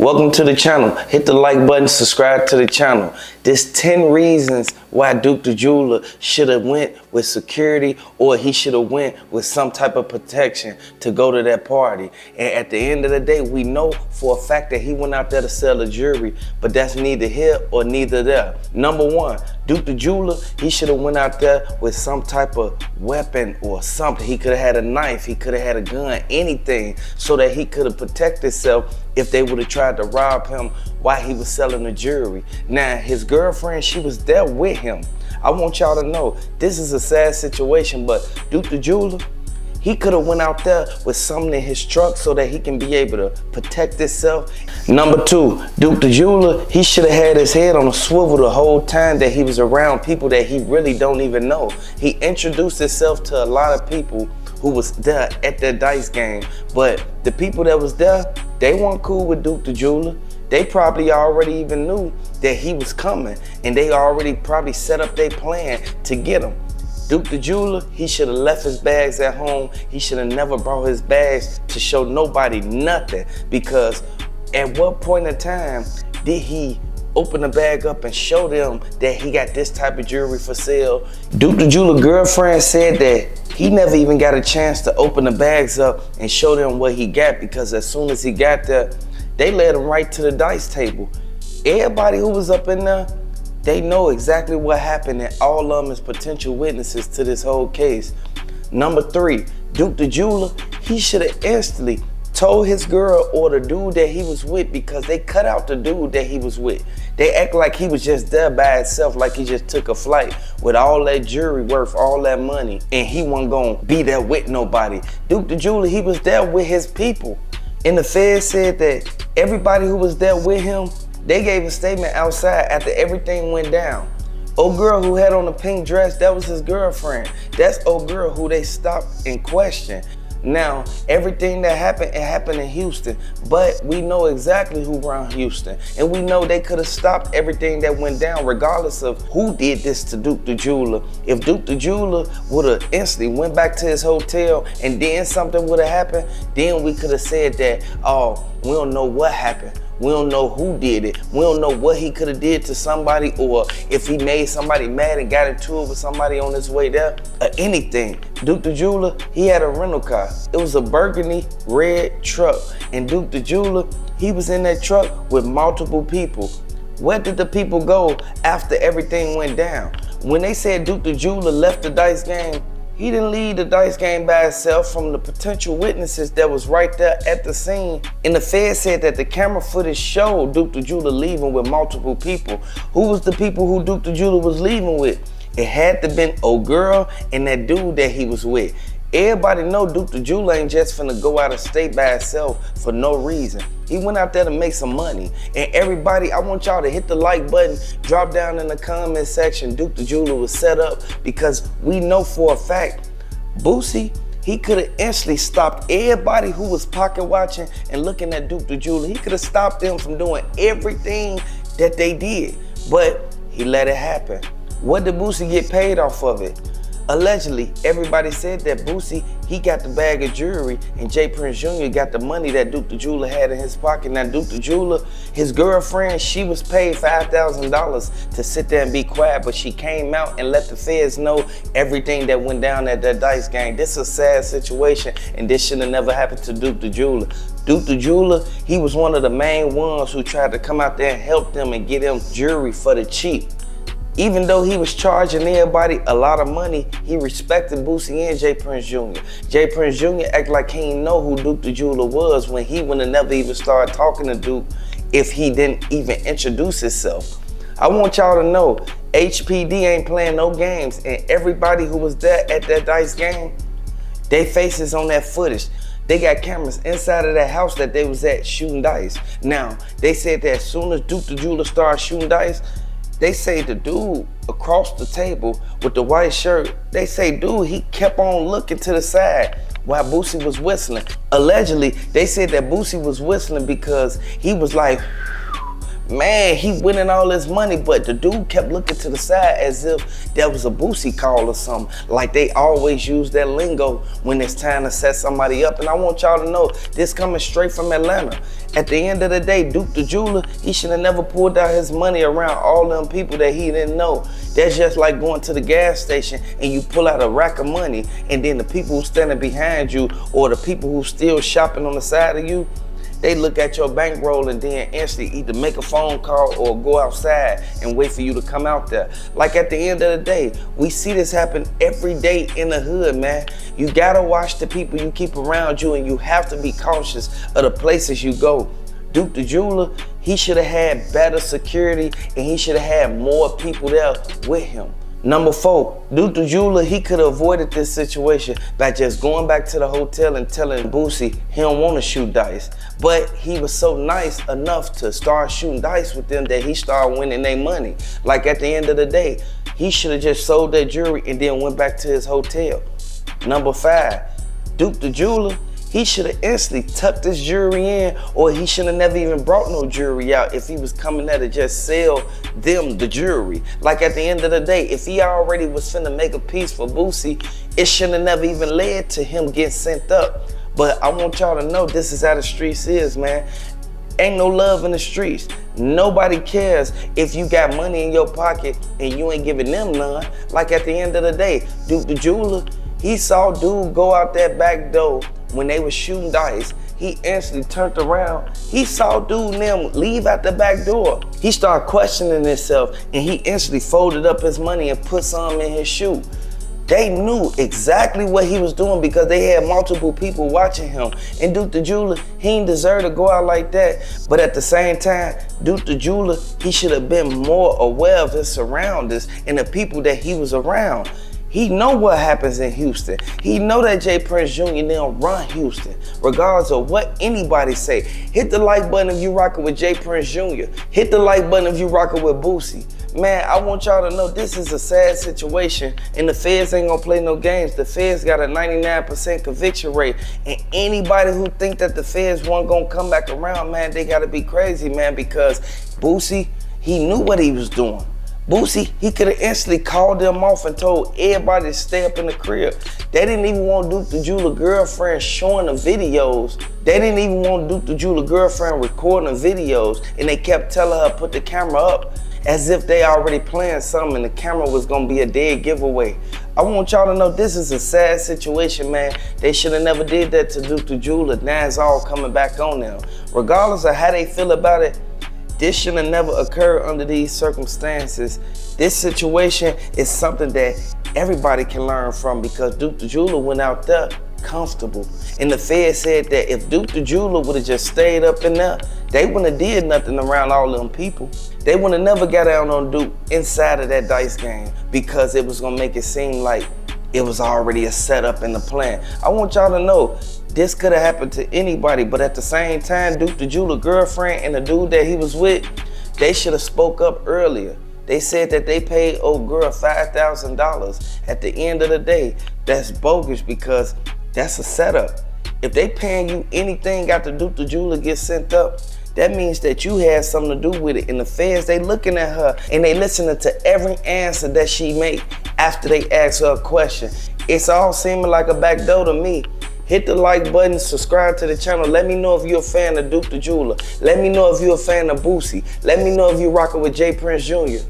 Welcome to the channel. Hit the like button, subscribe to the channel. There's 10 reasons why Duke the Jeweler should have went with security, or he should have went with some type of protection to go to that party. And at the end of the day, we know for a fact that he went out there to sell a jewelry, but that's neither here or neither there. Number one, Duke the Jeweler, he should have went out there with some type of weapon or something. He could have had a knife, he could have had a gun, anything, so that he could have protected himself if they would have tried to rob him while he was selling the jewelry. Now, his girlfriend, she was there with him. I want y'all to know, this is a sad situation, but Duke the Jeweler, he could have went out there with something in his truck so that he can be able to protect himself. Number two, Duke the Jeweler, he should have had his head on a swivel the whole time that he was around people that he really don't even know. He introduced himself to a lot of people who was there at that dice game, but the people that was there, they weren't cool with Duke the Jeweler. They probably already even knew that he was coming, and they already probably set up their plan to get him. Duke the Jeweler, he should have left his bags at home. He should have never brought his bags to show nobody nothing, because at what point in time did he open the bag up and show them that he got this type of jewelry for sale? Duke the Jeweler girlfriend said that he never even got a chance to open the bags up and show them what he got, because as soon as he got there, they led him right to the dice table. Everybody who was up in there, they know exactly what happened, and all of them is potential witnesses to this whole case. Number three, Duke the Jeweler, he should have instantly told his girl or the dude that he was with, because they cut out the dude that he was with. They act like he was just there by himself, like he just took a flight with all that jewelry worth all that money, and he wasn't gonna be there with nobody. Duke the Jeweler, he was there with his people. And the Fed said that everybody who was there with him, they gave a statement outside after everything went down. Old girl who had on the pink dress, that was his girlfriend. That's old girl who they stopped and questioned. Now, everything that happened, it happened in Houston, but we know exactly who run Houston. And we know they could have stopped everything that went down regardless of who did this to Duke the Jeweler. If Duke the Jeweler would have instantly went back to his hotel and then something would have happened, then we could have said that, oh, we don't know what happened. We don't know who did it. We don't know what he could have did to somebody, or if he made somebody mad and got into it with somebody on his way there, or anything. Duke the Jeweler, he had a rental car. It was a burgundy red truck. And Duke the Jeweler, he was in that truck with multiple people. Where did the people go after everything went down? When they said Duke the Jeweler left the dice game, he didn't leave the dice game by himself from the potential witnesses that was right there at the scene. And the Fed said that the camera footage showed Duke the Jeweler leaving with multiple people. Who was the people who Duke the Jeweler was leaving with? It had to been old girl and that dude that he was with. Everybody know Duke the Jeweler ain't just finna go out of state by himself for no reason. He went out there to make some money. And everybody, I want y'all to hit the like button, drop down in the comment section. Duke the Jeweler was set up, because we know for a fact, Boosie, he could have instantly stopped everybody who was pocket watching and looking at Duke the Jeweler. He could have stopped them from doing everything that they did, but he let it happen. What did Boosie get paid off of it? Allegedly, everybody said that Boosie, he got the bag of jewelry and J. Prince Jr. got the money that Duke the Jeweler had in his pocket. Now, Duke the Jeweler, his girlfriend, she was paid $5,000 to sit there and be quiet, but she came out and let the feds know everything that went down at that dice game. This is a sad situation, and this should have never happened to Duke the Jeweler. Duke the Jeweler, he was one of the main ones who tried to come out there and help them and get them jewelry for the cheap. Even though he was charging everybody a lot of money, he respected Boosie and J. Prince Jr. J. Prince Jr. act like he didn't know who Duke the Jeweler was, when he would have never even started talking to Duke if he didn't even introduce himself. I want y'all to know, HPD ain't playing no games, and everybody who was there at that dice game, they faces on that footage. They got cameras inside of that house that they was at shooting dice. Now, they said that as soon as Duke the Jeweler started shooting dice, they say the dude across the table with the white shirt, they say, dude, he kept on looking to the side while Boosie was whistling. Allegedly, they said that Boosie was whistling because he was like Man, he winning all his money, but the dude kept looking to the side as if that was a Boosie call or something. Like they always use that lingo when it's time to set somebody up. And I want y'all to know, this coming straight from Atlanta. At the end of the day, Duke the jeweler, he should have never pulled out his money around all them people that he didn't know. That's just like going to the gas station and you pull out a rack of money, and then the people who standing behind you or the people who still shopping on the side of you, they look at your bankroll and then instantly either make a phone call or go outside and wait for you to come out there. Like at the end of the day, we see this happen every day in the hood, man. You gotta watch the people you keep around you, and you have to be cautious of the places you go. Duke the jeweler, he should have had better security, and he should have had more people there with him. Number 4, Duke the jeweler, he could have avoided this situation by just going back to the hotel and telling Boosie he don't want to shoot dice. But he was so nice enough to start shooting dice with them that he started winning their money. Like at the end of the day, he should have just sold that jewelry and then went back to his hotel. Number 5, Duke the jeweler, he should have instantly tucked his jewelry in, or he should have never even brought no jewelry out if he was coming there to just sell them the jewelry. Like at the end of the day, if he already was finna make a piece for Boosie, it should have never even led to him getting sent up. But I want y'all to know, this is how the streets is, man. Ain't no love in the streets. Nobody cares if you got money in your pocket and you ain't giving them none. Like at the end of the day, Duke the jeweler, he saw dude go out that back door when they was shooting dice. He instantly turned around. He saw dude and them leave out the back door. He started questioning himself, and he instantly folded up his money and put some in his shoe. They knew exactly what he was doing because they had multiple people watching him. And Duke the jeweler, he didn't deserve to go out like that. But at the same time, Duke the jeweler, he should have been more aware of his surroundings and the people that he was around. He know what happens in Houston. He know that J. Prince Jr. don't run Houston, regardless of what anybody say. Hit the like button if you rocking with J. Prince Jr. Hit the like button if you rocking with Boosie. Man, I want y'all to know this is a sad situation, and the feds ain't gonna play no games. The feds got a 99% conviction rate, and anybody who think that the feds weren't gonna come back around, man, they gotta be crazy, man, because Boosie, he knew what he was doing. Boosie, he could have instantly called them off and told everybody to stay up in the crib. They didn't even want Duke the jeweler girlfriend showing the videos. They didn't even want Duke the jeweler girlfriend recording the videos, and they kept telling her put the camera up as if they already planned something and the camera was gonna be a dead giveaway. I want y'all to know this is a sad situation, man. They should have never did that to Duke the jeweler. Now it's all coming back on them. Regardless of how they feel about it, this should have never occurred under these circumstances. This situation is something that everybody can learn from, because Duke the jeweler went out there comfortable. And the Fed said that if Duke the jeweler would have just stayed up in there, they wouldn't have did nothing around all them people. They would have never got out on Duke inside of that dice game, because it was gonna make it seem like it was already a setup in the plan. I want y'all to know, this could have happened to anybody, but at the same time, Duke the jeweler girlfriend and the dude that he was with, they should have spoke up earlier. They said that they paid old girl $5,000. At the end of the day, that's bogus, because that's a setup. If they paying you anything after Duke the jeweler gets sent up, that means that you had something to do with it. And the feds, they looking at her and they listening to every answer that she make after they ask her a question. It's all seeming like a backdoor to me. Hit the like button, subscribe to the channel. Let me know if you're a fan of Duke the jeweler. Let me know if you're a fan of Boosie. Let me know if you're rocking with J. Prince Jr.